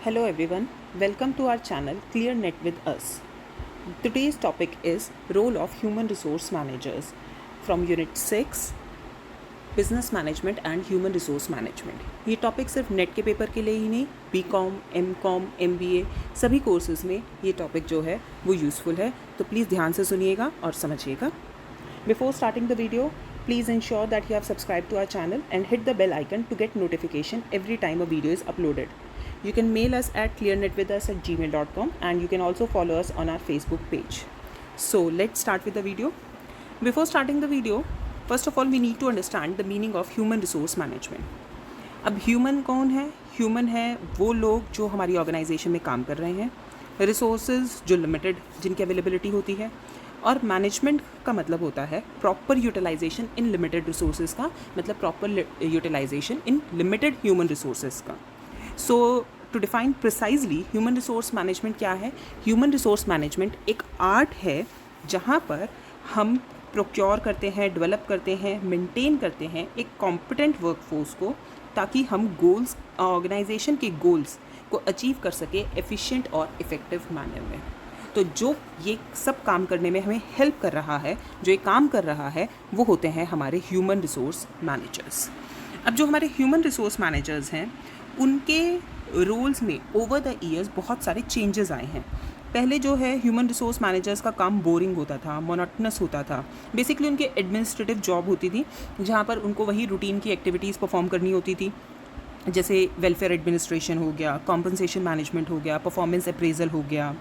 Hello everyone, welcome to our channel ClearNet with us. Today's topic is role of human resource managers from Unit 6 business management and human resource management. ये topic सिर्फ net के paper के लिए ही नहीं, BCom, MCom, MBA सभी courses में ये topic जो है वो यूज़फुल है, तो प्लीज़ ध्यान से सुनिएगा और समझिएगा। Before starting the video, please ensure that you have subscribed to our channel and hit the bell icon to get notification every time a video is uploaded. You can mail us at clearnetwithus@gmail.com and you can also follow us on our Facebook page. So let's start with the video. Before starting the video, first of all we need to understand the meaning of human resource management. अब human कौन है? Human है वो लोग जो हमारी organisation में काम कर रहे हैं, रिसोर्सेज जो लिमिटेड जिनकी अवेलेबिलिटी होती है, और मैनेजमेंट का मतलब होता है proper utilisation in limited resources का, मतलब proper utilisation in limited human resources का। So to define precisely human resource management क्या है? ह्यूमन रिसोर्स मैनेजमेंट एक आर्ट है जहाँ पर हम प्रोक्योर करते हैं, डेवलप करते हैं, मेंटेन करते हैं एक कॉम्पिटेंट वर्कफोर्स को, ताकि हम गोल्स, ऑर्गेनाइजेशन के गोल्स को अचीव कर सके एफिशिएंट और इफ़ेक्टिव मैनर में। तो जो ये सब काम करने में हमें हेल्प कर रहा है, जो ये काम कर रहा है, वो होते हैं हमारे ह्यूमन रिसोर्स मैनेजर्स। अब जो हमारे ह्यूमन रिसोर्स मैनेजर्स हैं, उनके रोल्स में ओवर द ईयर्स बहुत सारे चेंजेस आए हैं। पहले जो है ह्यूमन रिसोर्स मैनेजर्स का काम बोरिंग होता था, मोनोटनस होता था। बेसिकली उनके एडमिनिस्ट्रेटिव जॉब होती थी जहाँ पर उनको वही रूटीन की एक्टिविटीज़ परफॉर्म करनी होती थी, जैसे वेलफेयर एडमिनिस्ट्रेशन हो गया, कॉम्पनसेशन मैनेजमेंट हो गया, परफॉर्मेंस अप्रेजल हो गया।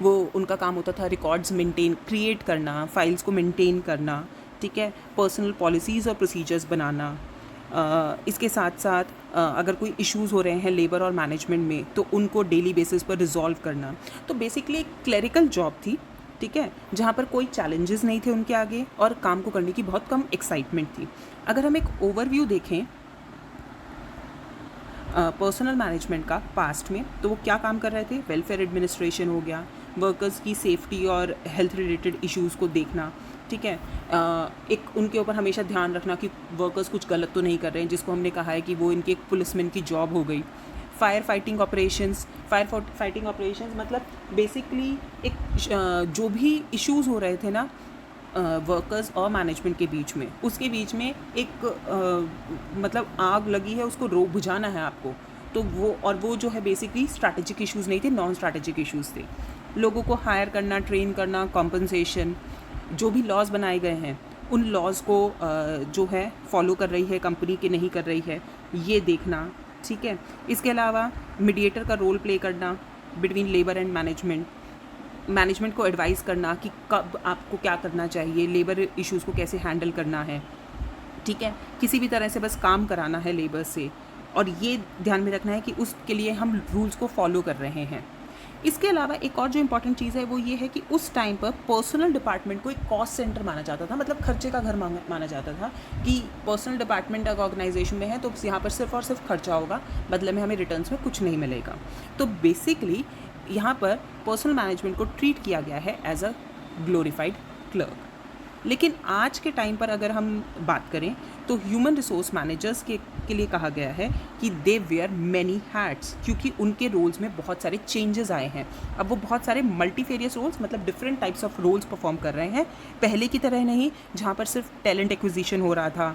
वो उनका काम होता था रिकॉर्ड्स मेंटेन, क्रिएट करना, फाइल्स को मेंटेन करना, ठीक है, पर्सनल पॉलिसीज़ और प्रोसीजर्स बनाना। इसके साथ साथ अगर कोई इश्यूज़ हो रहे हैं लेबर और मैनेजमेंट में, तो उनको डेली बेसिस पर रिजॉल्व करना। तो बेसिकली एक क्लरिकल जॉब थी, ठीक है, जहाँ पर कोई चैलेंजेस नहीं थे उनके आगे और काम को करने की बहुत कम एक्साइटमेंट थी। अगर हम एक ओवरव्यू देखें पर्सनल मैनेजमेंट का पास्ट में, तो वो क्या काम कर रहे थे? वेलफेयर एडमिनिस्ट्रेशन हो गया, वर्कर्स की सेफ्टी और हेल्थ रिलेटेड इश्यूज़ को देखना, ठीक है, एक उनके ऊपर हमेशा ध्यान रखना कि वर्कर्स कुछ गलत तो नहीं कर रहे हैं, जिसको हमने कहा है कि वो इनके एक पुलिसमैन की जॉब हो गई। फायर फाइटिंग ऑपरेशंस मतलब बेसिकली एक जो भी इश्यूज़ हो रहे थे ना वर्कर्स और मैनेजमेंट के बीच में, उसके बीच में एक मतलब आग लगी है, उसको बुझाना है आपको। तो वो जो है बेसिकली स्ट्रैटेजिक इश्यूज़ नहीं थे, नॉन स्ट्रैटेजिक इश्यूज़ थे। लोगों को हायर करना, ट्रेन करना, कॉम्पनसेशन, जो भी लॉज बनाए गए हैं उन लॉज को जो है फॉलो कर रही है कंपनी कि नहीं कर रही है, ये देखना, ठीक है। इसके अलावा मीडिएटर का रोल प्ले करना बिटवीन लेबर एंड मैनेजमेंट को एडवाइस करना कि कब आपको क्या करना चाहिए, लेबर इश्यूज़ को कैसे हैंडल करना है, ठीक है, किसी भी तरह से बस काम कराना है लेबर से, और ये ध्यान में रखना है कि उसके लिए हम रूल्स को फॉलो कर रहे हैं। इसके अलावा एक और जो इम्पॉर्टेंट चीज़ है वो ये है कि उस टाइम पर पर्सनल डिपार्टमेंट को एक कॉस्ट सेंटर माना जाता था, मतलब खर्चे का घर माना जाता था कि पर्सनल डिपार्टमेंट अगर ऑर्गेनाइजेशन में है तो यहाँ पर सिर्फ और सिर्फ खर्चा होगा, बदले में हमें रिटर्न्स में कुछ नहीं मिलेगा। तो बेसिकली यहाँ पर पर्सनल मैनेजमेंट को ट्रीट किया गया है एज अ ग्लोरीफाइड क्लर्क। लेकिन आज के टाइम पर अगर हम बात करें तो ह्यूमन रिसोर्स मैनेजर्स के लिए कहा गया है कि दे वेयर मैनी हैट्स, क्योंकि उनके रोल्स में बहुत सारे चेंजेस आए हैं। अब वो बहुत सारे मल्टीफेरियस रोल्स, मतलब different types of roles perform कर रहे हैं। पहले की तरह नहीं जहाँ पर सिर्फ टैलेंट एक्विजिशन हो रहा था,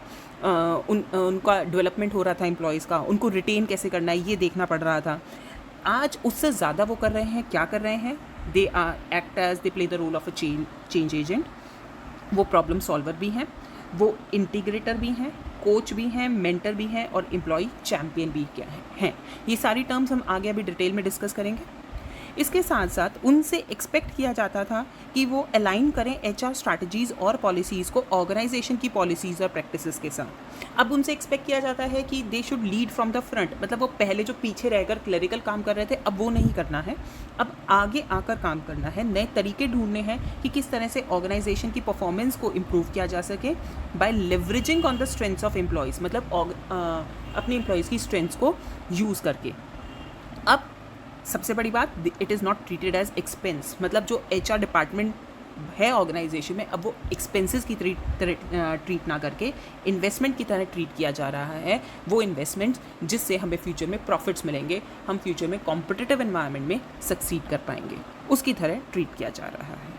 उनका डेवलपमेंट हो रहा था एम्प्लॉयज़ का, उनको रिटेन कैसे करना है ये देखना पड़ रहा था। आज उससे ज़्यादा वो कर रहे हैं, क्या कर रहे हैं? They play the role of a change agent. वो प्रॉब्लम सॉल्वर भी हैं, वो इंटीग्रेटर भी हैं, कोच भी हैं, मेंटर भी हैं, और एम्प्लॉय चैम्पियन भी क्या हैं। ये सारी टर्म्स हम आगे अभी डिटेल में डिस्कस करेंगे। इसके साथ साथ उनसे एक्सपेक्ट किया जाता था कि वो अलाइन करें एचआर स्ट्रैटेजीज़ और पॉलिसीज़ को ऑर्गेनाइजेशन की पॉलिसीज़ और प्रैक्टिसेस के साथ। अब उनसे एक्सपेक्ट किया जाता है कि they should lead from the front, मतलब वो पहले जो पीछे रहकर क्लरिकल काम कर रहे थे अब वो नहीं करना है, अब आगे आकर काम करना है, नए तरीके ढूंढने हैं कि किस तरह से ऑर्गेनाइजेशन की परफॉर्मेंस को इम्प्रूव किया जा सके by leveraging on the strengths of employees, मतलब अपने एम्प्लॉयज़ की स्ट्रेंथ्स को यूज़ करके। अब सबसे बड़ी बात, it is not treated as expense, मतलब जो एचआर डिपार्टमेंट है ऑर्गेनाइजेशन में, अब वो एक्सपेंसेस की ट्रीट ना करके इन्वेस्टमेंट की तरह ट्रीट किया जा रहा है। वो इन्वेस्टमेंट जिससे हमें फ्यूचर में प्रॉफिट्स मिलेंगे, हम फ्यूचर में कॉम्पिटिटिव एनवायरनमेंट में सक्सीड कर पाएंगे, उसकी तरह ट्रीट किया जा रहा है।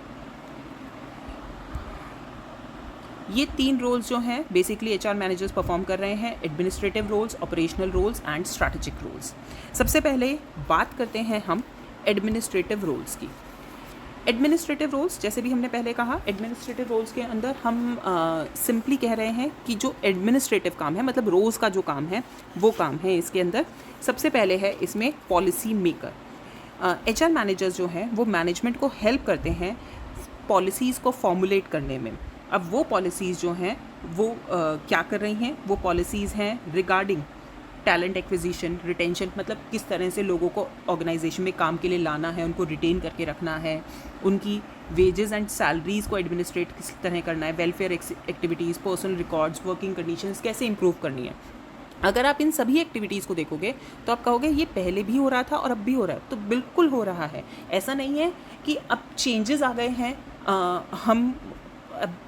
ये 3 रोल्स जो हैं बेसिकली एचआर मैनेजर्स परफॉर्म कर रहे हैं, administrative roles, operational roles and strategic roles. सबसे पहले बात करते हैं हम एडमिनिस्ट्रेटिव रोल्स की। एडमिनिस्ट्रेटिव रोल्स, जैसे भी हमने पहले कहा, एडमिनिस्ट्रेटिव रोल्स के अंदर हम सिंपली कह रहे हैं कि जो एडमिनिस्ट्रेटिव काम है, मतलब रोज़ का जो काम है वो काम है इसके अंदर। सबसे पहले है इसमें पॉलिसी मेकर। एचआर मैनेजर्स जो हैं वो मैनेजमेंट को हेल्प करते हैं पॉलिसीज़ को फॉर्मुलेट करने में। अब वो पॉलिसीज़ जो हैं वो क्या कर रही हैं, वो पॉलिसीज़ हैं रिगार्डिंग टैलेंट एक्विजिशन, रिटेंशन, मतलब किस तरह से लोगों को ऑर्गेनाइजेशन में काम के लिए लाना है, उनको रिटेन करके रखना है, उनकी वेजेस एंड सैलरीज़ को एडमिनिस्ट्रेट किस तरह करना है, welfare activities, personal records, working conditions कैसे इंप्रूव करनी है। अगर आप इन सभी एक्टिविटीज़ को देखोगे तो आप कहोगे ये पहले भी हो रहा था और अब भी हो रहा है, तो बिल्कुल हो रहा है। ऐसा नहीं है कि अब चेंजेस आ गए हैं, हम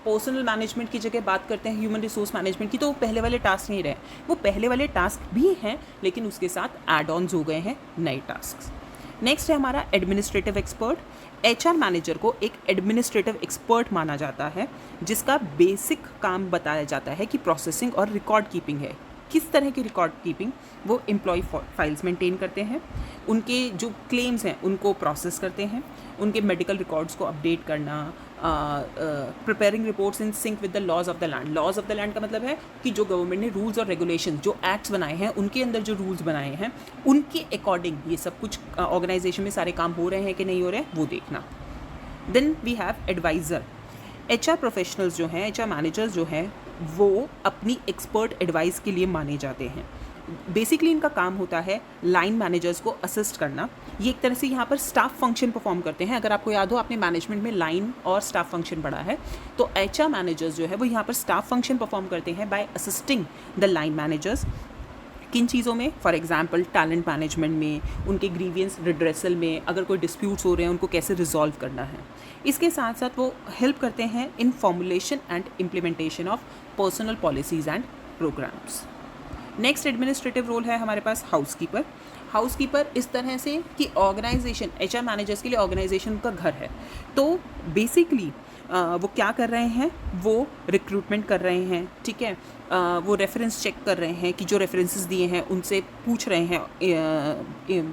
पर्सनल मैनेजमेंट की जगह बात करते हैं ह्यूमन रिसोर्स मैनेजमेंट की, तो वो पहले वाले टास्क नहीं रहे, वो पहले वाले टास्क भी हैं लेकिन उसके साथ एड ऑन्स हो गए हैं नए टास्क। नेक्स्ट है हमारा एडमिनिस्ट्रेटिव एक्सपर्ट। एचआर मैनेजर को एक एडमिनिस्ट्रेटिव एक्सपर्ट माना जाता है जिसका बेसिक काम बताया जाता है कि प्रोसेसिंग और रिकॉर्ड कीपिंग है। किस तरह की रिकॉर्ड कीपिंग, वो एम्प्लॉय फाइल्स मेंटेन करते हैं, उनके जो क्लेम्स हैं उनको प्रोसेस करते हैं, उनके मेडिकल रिकॉर्ड्स को अपडेट करना, preparing reports in sync with the laws of the land. Laws of the land का मतलब है कि जो गवर्नमेंट ने रूल्स और रेगुलेशन, जो एक्ट्स बनाए हैं, उनके अंदर जो रूल्स बनाए हैं उनके अकॉर्डिंग ये सब कुछ ऑर्गेनाइजेशन में सारे काम हो रहे हैं कि नहीं हो रहे हैं वो देखना। Then we have adviser. HR professionals जो हैं, एचआर मैनेजर्स जो हैं, वो अपनी एक्सपर्ट एडवाइस के लिए माने जाते हैं। बेसिकली इनका काम होता है लाइन मैनेजर्स को असिस्ट करना। ये एक तरह से यहाँ पर स्टाफ फंक्शन परफॉर्म करते हैं। अगर आपको याद हो, आपने मैनेजमेंट में लाइन और स्टाफ फंक्शन पढ़ा है, तो एचआर मैनेजर्स जो है वो यहाँ पर स्टाफ फंक्शन परफॉर्म करते हैं by assisting the line managers. किन चीज़ों में? फॉर एग्जांपल टैलेंट मैनेजमेंट में, उनके ग्रीवियंस रिड्रेसल में, अगर कोई डिस्प्यूट्स हो रहे हैं उनको कैसे रिजॉल्व करना है। इसके साथ साथ वो हेल्प करते हैं in formulation and implementation of personal policies and programmes. Next administrative role है हमारे पास हाउसकीपर। हाउसकीपर इस तरह से कि ऑर्गेनाइजेशन, एचआर मैनेजर्स के लिए ऑर्गेनाइजेशन का घर है, तो बेसिकली वो क्या कर रहे हैं, वो रिक्रूटमेंट कर रहे हैं, ठीक है, वो रेफरेंस चेक कर रहे हैं कि जो रेफरेंसेस दिए हैं उनसे पूछ रहे हैं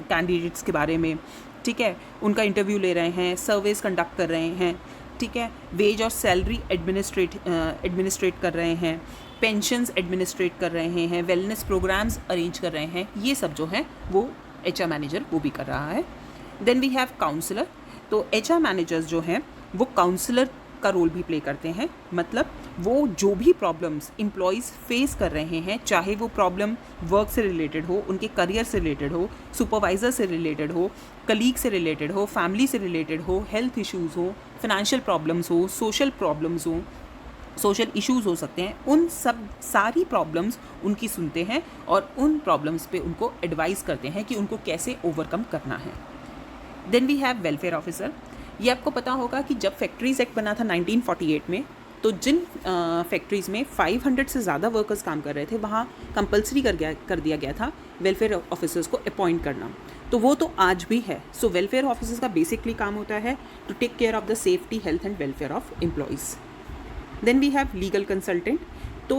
कैंडिडेट्स के बारे में, ठीक है, उनका इंटरव्यू ले रहे हैं, सर्वेस कंडक्ट कर रहे हैं, ठीक है, वेज और सैलरी एडमिनिस्ट्रेट कर रहे हैं, पेंशन्स एडमिनिस्ट्रेट कर रहे हैं, वेलनेस प्रोग्राम्स अरेंज कर रहे हैं। ये सब जो है वो एचआर मैनेजर वो भी कर रहा है। Then we have counsellor. तो एचआर मैनेजर्स जो हैं वो काउंसलर का रोल भी प्ले करते हैं, मतलब वो जो भी प्रॉब्लम्स एम्प्लॉयज़ फेस कर रहे हैं, चाहे वो प्रॉब्लम वर्क से रिलेटेड हो, उनके करियर से रिलेटेड हो, सुपरवाइज़र से रिलेटेड हो, कलीग से रिलेटेड हो, फैमिली से रिलेटेड हो, हेल्थ इश्यूज़ हो, फाइनेंशियल प्रॉब्लम्स हो, सोशल प्रॉब्लम्स हो, सोशल इश्यूज़ हो सकते हैं, उन सब सारी प्रॉब्लम्स उनकी सुनते हैं और उन प्रॉब्लम्स पे उनको एडवाइस करते हैं कि उनको कैसे ओवरकम करना है। Then we have welfare officer. ये आपको पता होगा कि जब फैक्ट्रीज़ एक्ट बना था 1948 में, तो जिन फैक्ट्रीज़ में 500 से ज़्यादा वर्कर्स काम कर रहे थे वहाँ कंपलसरी कर दिया गया था वेलफेयर ऑफिसर्स को अपॉइंट करना, तो वो तो आज भी है। सो वेलफेयर ऑफिसर्स का बेसिकली काम होता है to take care of the safety, health and welfare of employees. Then we have legal consultant. तो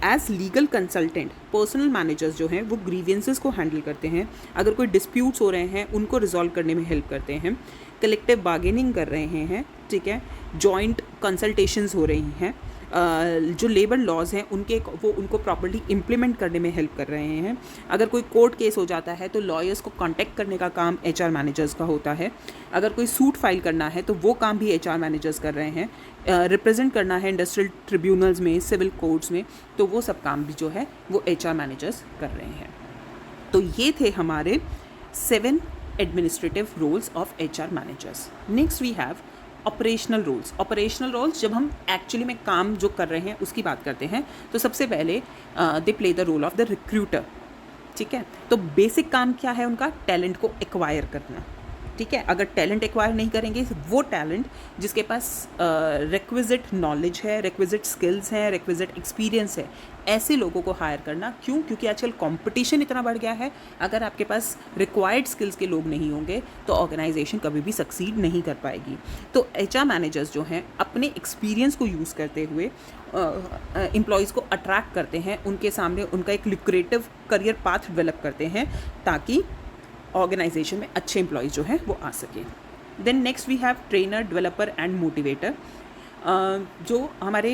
as legal consultant personal managers जो हैं वो ग्रीवियंसेस को हैंडल करते हैं, अगर कोई डिस्प्यूट्स हो रहे हैं उनको रिजॉल्व करने में हेल्प करते हैं, कलेक्टिव बार्गेनिंग कर रहे हैं, ठीक है, जॉइंट कंसल्टेशंस हो रही हैं, जो लेबर लॉज हैं उनको प्रॉपर्ली इम्प्लीमेंट करने में हेल्प कर रहे हैं। अगर कोई कोर्ट केस हो जाता है तो लॉयर्स को कांटेक्ट करने का काम एचआर मैनेजर्स का होता है। अगर कोई सूट फाइल करना है तो वो काम भी एचआर मैनेजर्स कर रहे हैं। रिप्रेजेंट करना है इंडस्ट्रियल ट्रिब्यूनल्स में, सिविल कोर्ट्स में, तो वो सब काम भी जो है वो एचआर मैनेजर्स कर रहे हैं। तो ये थे हमारे 7 administrative roles of HR managers. Next we have operational roles. Operational roles जब हम एक्चुअली में काम जो कर रहे हैं उसकी बात करते हैं, तो सबसे पहले they play the role of the recruiter, ठीक है। तो बेसिक काम क्या है उनका? टैलेंट को एक्वायर करना, ठीक है। अगर टैलेंट एक्वायर नहीं करेंगे, वो टैलेंट जिसके पास रिक्विजिट नॉलेज है, रिक्विजिट स्किल्स हैं, रिक्विजिट एक्सपीरियंस है, ऐसे लोगों को हायर करना। क्यों? क्योंकि आजकल कंपटीशन इतना बढ़ गया है। अगर आपके पास रिक्वायर्ड स्किल्स के लोग नहीं होंगे तो ऑर्गेनाइजेशन कभी भी सक्सीड नहीं कर पाएगी। तो एचआर मैनेजर्स जो हैं अपने एक्सपीरियंस को यूज़ करते हुए एम्प्लॉयज़ को अट्रैक्ट करते हैं, उनके सामने उनका एक लुक्रेटिव करियर पाथ डेवलप करते हैं ताकि ऑर्गेनाइजेशन में अच्छे एम्प्लॉयज़ जो हैं वो आ सके। Then next we have trainer, developer and motivator. जो हमारे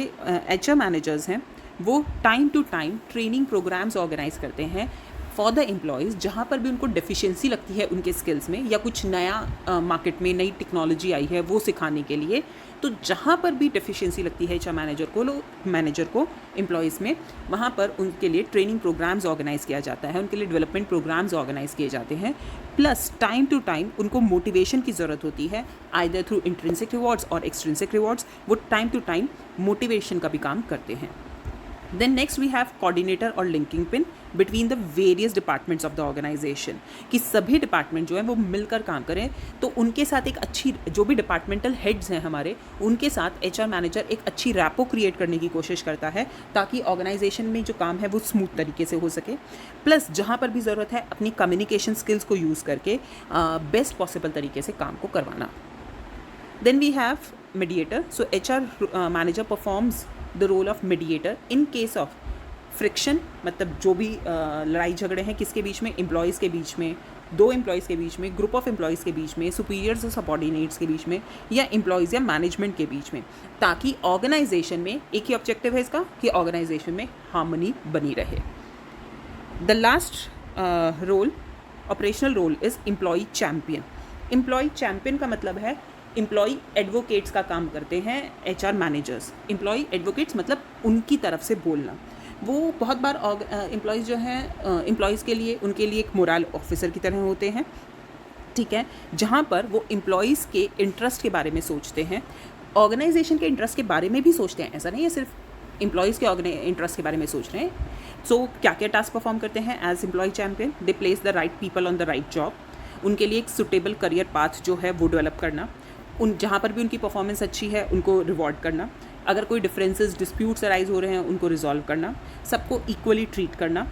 एचआर मैनेजर्स हैं वो time to time training programmes organise करते हैं फॉर द एम्प्लॉयज़, जहाँ पर भी उनको डेफिशिएंसी लगती है उनके स्किल्स में या कुछ नया मार्केट में नई टेक्नोलॉजी आई है वो सिखाने के लिए। तो जहाँ पर भी डेफिशिएंसी लगती है एचआर मैनेजर को एम्प्लॉयज़ में, वहाँ पर उनके लिए ट्रेनिंग प्रोग्राम्स ऑर्गेनाइज़ किया जाता है, उनके लिए डेवलपमेंट प्रोग्राम्स ऑर्गेनाइज़ किए जाते हैं। प्लस टाइम टू टाइम उनको मोटिवेशन की ज़रूरत होती है, आइदर थ्रू इंट्रिंसिक रिवॉर्ड्स और एक्सट्रिंसिक रिवॉर्ड्स। वो टाइम टू टाइम मोटिवेशन का भी काम करते हैं। Then next we have coordinator और linking pin between the various departments of the organisation, कि सभी डिपार्टमेंट जो हैं वो मिलकर काम करें। तो उनके साथ एक अच्छी, जो भी डिपार्टमेंटल हेड्स हैं हमारे, उनके साथ एचआर मैनेजर एक अच्छी रैपो क्रिएट करने की कोशिश करता है ताकि ऑर्गेनाइजेशन में जो काम है वो स्मूथ तरीके से हो सके। प्लस जहाँ पर भी ज़रूरत है अपनी कम्युनिकेशन स्किल्स को यूज़ करके बेस्ट पॉसिबल तरीके से काम को करवाना। Then we have mediator. So HR manager performs the role of mediator in case of friction, मतलब जो भी लड़ाई झगड़े हैं किसके बीच में, एम्प्लॉयज़ के बीच में, दो एम्प्लॉयज़ के बीच में, ग्रुप ऑफ एम्प्लॉयज़ के बीच में, सुपीरियर्स और सबॉर्डिनेट्स के बीच में, या एम्प्लॉयज़ या मैनेजमेंट के बीच में, ताकि ऑर्गेनाइजेशन में एक ही ऑब्जेक्टिव है इसका कि ऑर्गेनाइजेशन में हार्मनी बनी रहे। The last role, operational role, is employee champion. Employee champion का मतलब है एम्प्लॉय एडवोकेट्स का काम करते हैं एचआर मैनेजर्स। एम्प्लॉय एडवोकेट्स मतलब उनकी तरफ से बोलना। वो बहुत बार एम्प्लॉयज़ जो हैं एम्प्लॉयज़ के लिए, उनके लिए एक मोरल ऑफिसर की तरह होते हैं, ठीक है, जहाँ पर वो एम्प्लॉयज़ के इंटरेस्ट के बारे में सोचते हैं, ऑर्गेनाइजेशन के इंटरेस्ट के बारे में भी सोचते हैं। ऐसा नहीं है सिर्फ एम्प्लॉयज़ के इंटरेस्ट के बारे में सोच रहे हैं। सो क्या क्या टास्क परफॉर्म करते हैं as employee champion? They place the right people on the right job. उनके लिए एक सुटेबल करियर पाथ जो है वो डेवलप करना। उन जहाँ पर भी उनकी परफॉर्मेंस अच्छी है उनको रिवॉर्ड करना। अगर कोई डिफरेंसेस, डिस्प्यूट्स अराइज हो रहे हैं उनको रिजॉल्व करना। सबको इक्वली ट्रीट करना।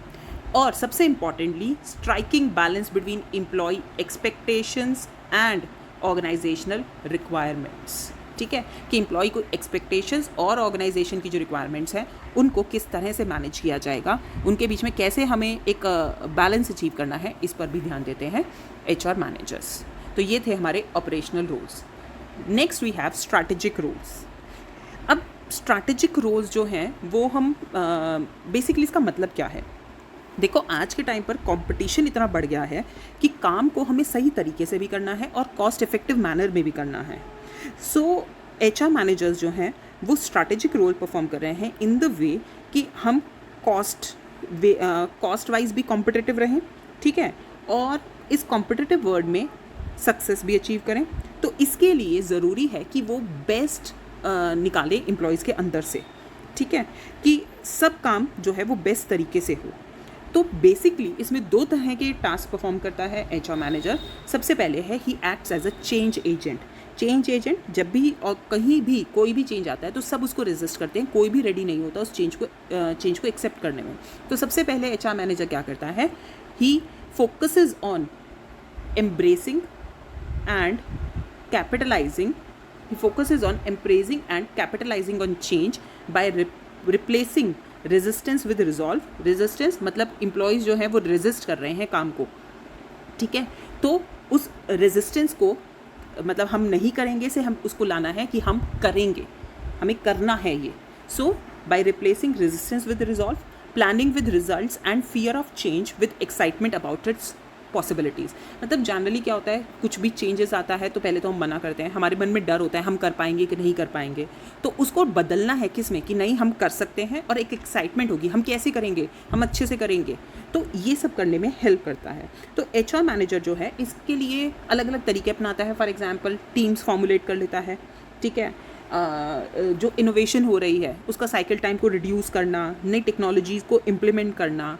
और सबसे importantly striking balance between employee expectations and organisational requirements. ठीक है, कि एम्प्लॉय को एक्सपेक्टेशंस और ऑर्गेनाइजेशन की जो रिक्वायरमेंट्स हैं उनको किस तरह से मैनेज किया जाएगा, उनके बीच में कैसे हमें एक बैलेंस अचीव करना है, इस पर भी ध्यान देते हैं एचआर मैनेजर्स। तो ये थे हमारे operational roles. Next we have strategic roles. अब स्ट्रैटेजिक रोल्स जो हैं वो हम बेसिकली इसका मतलब क्या है? देखो, आज के टाइम पर कंपटीशन इतना बढ़ गया है कि काम को हमें सही तरीके से भी करना है और कॉस्ट इफेक्टिव मैनर में भी करना है। सो एचआर मैनेजर्स जो हैं वो स्ट्रैटेजिक रोल परफॉर्म कर रहे हैं इन द वे कि हम कॉस्ट वाइज भी कॉम्पिटिटिव रहें, ठीक है, और इस कॉम्पिटिटिव वर्ल्ड में सक्सेस भी अचीव करें। तो इसके लिए ज़रूरी है कि वो बेस्ट निकाले एम्प्लॉयज़ के अंदर से, ठीक है, कि सब काम जो है वो बेस्ट तरीके से हो। तो बेसिकली इसमें दो तरह के टास्क परफॉर्म करता है एचआर मैनेजर। सबसे पहले है he acts as a change agent. Change agent जब भी और कहीं भी कोई भी चेंज आता है तो सब उसको रेजिस्ट करते हैं, कोई भी रेडी नहीं होता उस चेंज को एक्सेप्ट करने में। तो सबसे पहले एचआर मैनेजर क्या करता है? He focuses on embracing and capitalising. He focuses on embracing and capitalizing on change by replacing resistance with resolve. Resistance मतलब employees जो हैं वो resist कर रहे हैं काम को, ठीक है, तो उस resistance को मतलब हम नहीं करेंगे से हम उसको लाना है कि हम करेंगे, हमें करना है ये। So by replacing resistance with resolve, planning with results and fear of change with excitement about its possibilities. मतलब जनरली क्या होता है, कुछ भी चेंजेस आता है तो पहले तो हम मना करते हैं, हमारे मन में डर होता है हम कर पाएंगे कि नहीं कर पाएंगे। तो उसको बदलना है किस में कि नहीं हम कर सकते हैं, और एक एक्साइटमेंट होगी हम कैसे करेंगे, हम अच्छे से करेंगे। तो ये सब करने में हेल्प करता है। तो एचआर मैनेजर जो है इसके लिए अलग अलग तरीके अपनाता है। फॉर एग्जाम्पल टीम्स फॉर्मुलेट कर लेता है, ठीक है, जो इनोवेशन हो रही है उसका साइकिल टाइम को रिड्यूस करना, नई टेक्नोलॉजीज़ को इम्प्लीमेंट करना,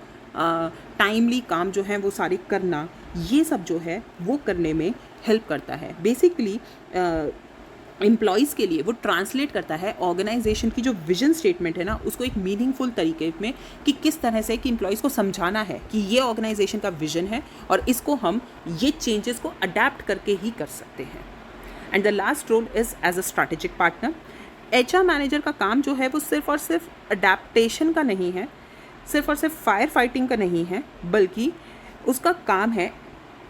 टाइमली काम जो है वो सारे करना, ये सब जो है वो करने में हेल्प करता है। बेसिकली एम्प्लॉयज़ के लिए वो ट्रांसलेट करता है ऑर्गेनाइजेशन की जो विजन स्टेटमेंट है ना, उसको एक मीनिंगफुल तरीके में कि किस तरह से कि एम्प्लॉयज़ को समझाना है कि ये ऑर्गेनाइजेशन का विजन है और इसको हम ये चेंजेस को अडेप्ट करके ही कर सकते हैं। And the last role is as a strategic partner. HR manager का काम जो है वो सिर्फ और सिर्फ अडेप्टेशन का नहीं है, सिर्फ और सिर्फ फायर फाइटिंग का नहीं है, बल्कि उसका काम है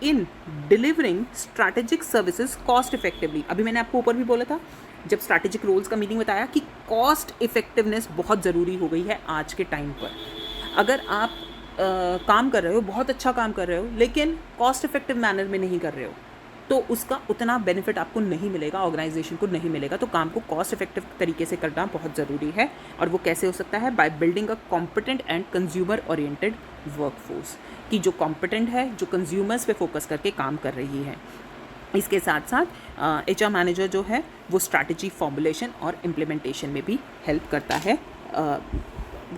इन delivering strategic services cost effectively. अभी मैंने आपको ऊपर भी बोला था जब स्ट्रैटेजिक रोल्स का मीनिंग बताया कि कॉस्ट इफेक्टिवनेस बहुत ज़रूरी हो गई है आज के टाइम पर। अगर आप काम कर रहे हो, बहुत अच्छा काम कर रहे हो, लेकिन कॉस्ट इफेक्टिव मैनर में नहीं कर रहे हो, तो उसका उतना बेनिफिट आपको नहीं मिलेगा, ऑर्गेनाइजेशन को नहीं मिलेगा। तो काम को कॉस्ट इफेक्टिव तरीके से करना बहुत ज़रूरी है। और वो कैसे हो सकता है? By building a competent and consumer oriented workforce, कि जो कॉम्पिटेंट है, जो कंज्यूमर्स पे फोकस करके काम कर रही है। इसके साथ साथ HR मैनेजर जो है वो स्ट्रैटेजी फॉर्मुलेशन और इम्प्लीमेंटेशन में भी हेल्प करता है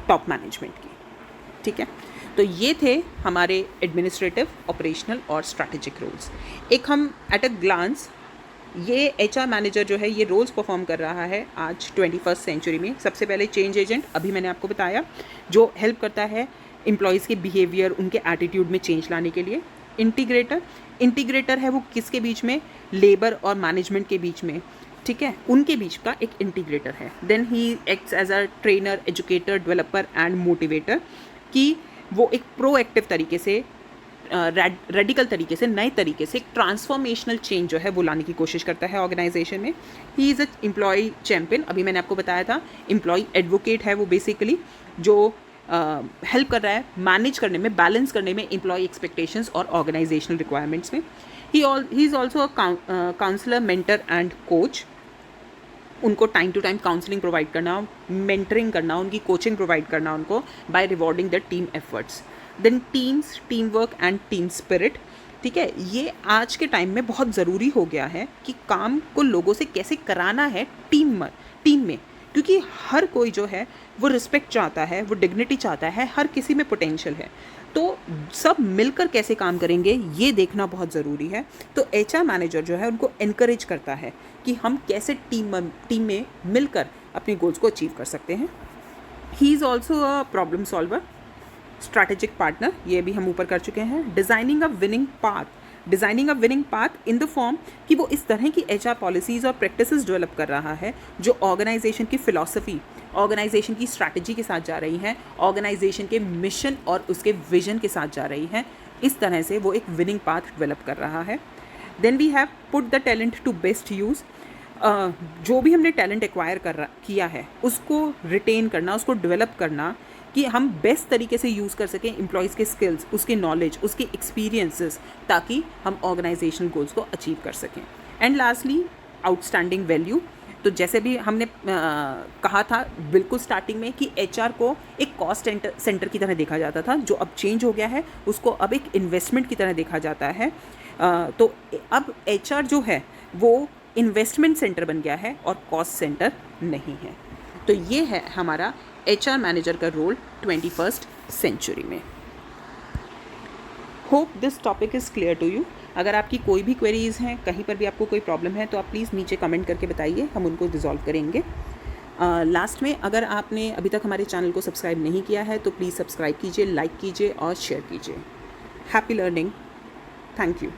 टॉप मैनेजमेंट की। ठीक है, तो ये थे हमारे एडमिनिस्ट्रेटिव, ऑपरेशनल और स्ट्रैटेजिक रोल्स। एक हम एट अ ग्लांस ये HR मैनेजर जो है ये रोल्स परफॉर्म कर रहा है आज 21st सेंचुरी में। सबसे पहले चेंज एजेंट, अभी मैंने आपको बताया, जो हेल्प करता है एम्प्लॉयज़ के बिहेवियर, उनके एटीट्यूड में चेंज लाने के लिए। इंटीग्रेटर है वो किसके बीच में? लेबर और मैनेजमेंट के बीच में, ठीक है, उनके बीच का एक इंटीग्रेटर है। Then he acts as a trainer, educator, developer and motivator, कि वो एक प्रोएक्टिव तरीके से, रेडिकल तरीके से, नए तरीके से एक ट्रांसफॉर्मेशनल चेंज जो है वो लाने की कोशिश करता है ऑर्गेनाइजेशन में। He is a employee champion, अभी मैंने आपको बताया था। एम्प्लॉय एडवोकेट है वो बेसिकली, जो हेल्प कर रहा है मैनेज करने में, बैलेंस करने में एम्प्लॉय एक्सपेक्टेशंस और ऑर्गेनाइजेशनल रिक्वायरमेंट्स में। He is also a counsellor, mentor and coach. उनको time to time counselling provide करना, मेंटरिंग करना, उनकी कोचिंग प्रोवाइड करना उनको, by rewarding the team efforts. Then teams, team work and team spirit. ठीक है, ये आज के टाइम में बहुत ज़रूरी हो गया है कि काम को लोगों से कैसे कराना है टीम में, क्योंकि हर कोई जो है वो रिस्पेक्ट चाहता है, वो डिग्निटी चाहता है, हर किसी में पोटेंशियल है। तो सब मिलकर कैसे काम करेंगे ये देखना बहुत ज़रूरी है। तो HR मैनेजर जो है उनको इनकरेज करता है कि हम कैसे टीम में मिलकर अपने गोल्स को अचीव कर सकते हैं। ही is also a problem solver, strategic partner, ये भी हम ऊपर कर चुके हैं। Designing a winning path in the form कि वो इस तरह की HR पॉलिसीज़ और प्रैक्टिसेस डेवलप कर रहा है जो ऑर्गेनाइजेशन की फ़िलॉसफी, ऑर्गेनाइजेशन की स्ट्रैटेजी के साथ जा रही हैं, ऑर्गेनाइजेशन के मिशन और उसके विजन के साथ जा रही हैं। इस तरह से वो एक विनिंग पाथ डेवलप कर रहा है। Then we have put the talent to best use. जो भी हमने टैलेंट एक्वायर किया है उसको रिटेन करना, उसको डेवलप करना कि हम बेस्ट तरीके से यूज़ कर सकें एम्प्लॉयज़ के स्किल्स, उसके नॉलेज, उसके एक्सपीरियंसेस, ताकि हम ऑर्गेनाइजेशनल गोल्स को अचीव कर सकें। And lastly outstanding value. तो जैसे भी हमने कहा था बिल्कुल स्टार्टिंग में कि HR को एक कॉस्ट सेंटर की तरह देखा जाता था, जो अब चेंज हो गया है, उसको अब एक इन्वेस्टमेंट की तरह देखा जाता है। तो अब HR जो है वो इन्वेस्टमेंट सेंटर बन गया है और कॉस्ट सेंटर नहीं है। तो ये है हमारा HR मैनेजर का रोल 21st सेंचुरी में। Hope this topic is clear to you. अगर आपकी कोई भी क्वेरीज़ हैं, कहीं पर भी आपको कोई प्रॉब्लम है, तो आप प्लीज़ नीचे कमेंट करके बताइए, हम उनको रिजॉल्व करेंगे। लास्ट में अगर आपने अभी तक हमारे चैनल को सब्सक्राइब नहीं किया है तो प्लीज़ सब्सक्राइब कीजिए, लाइक कीजिए और शेयर कीजिए। Happy learning. Thank you.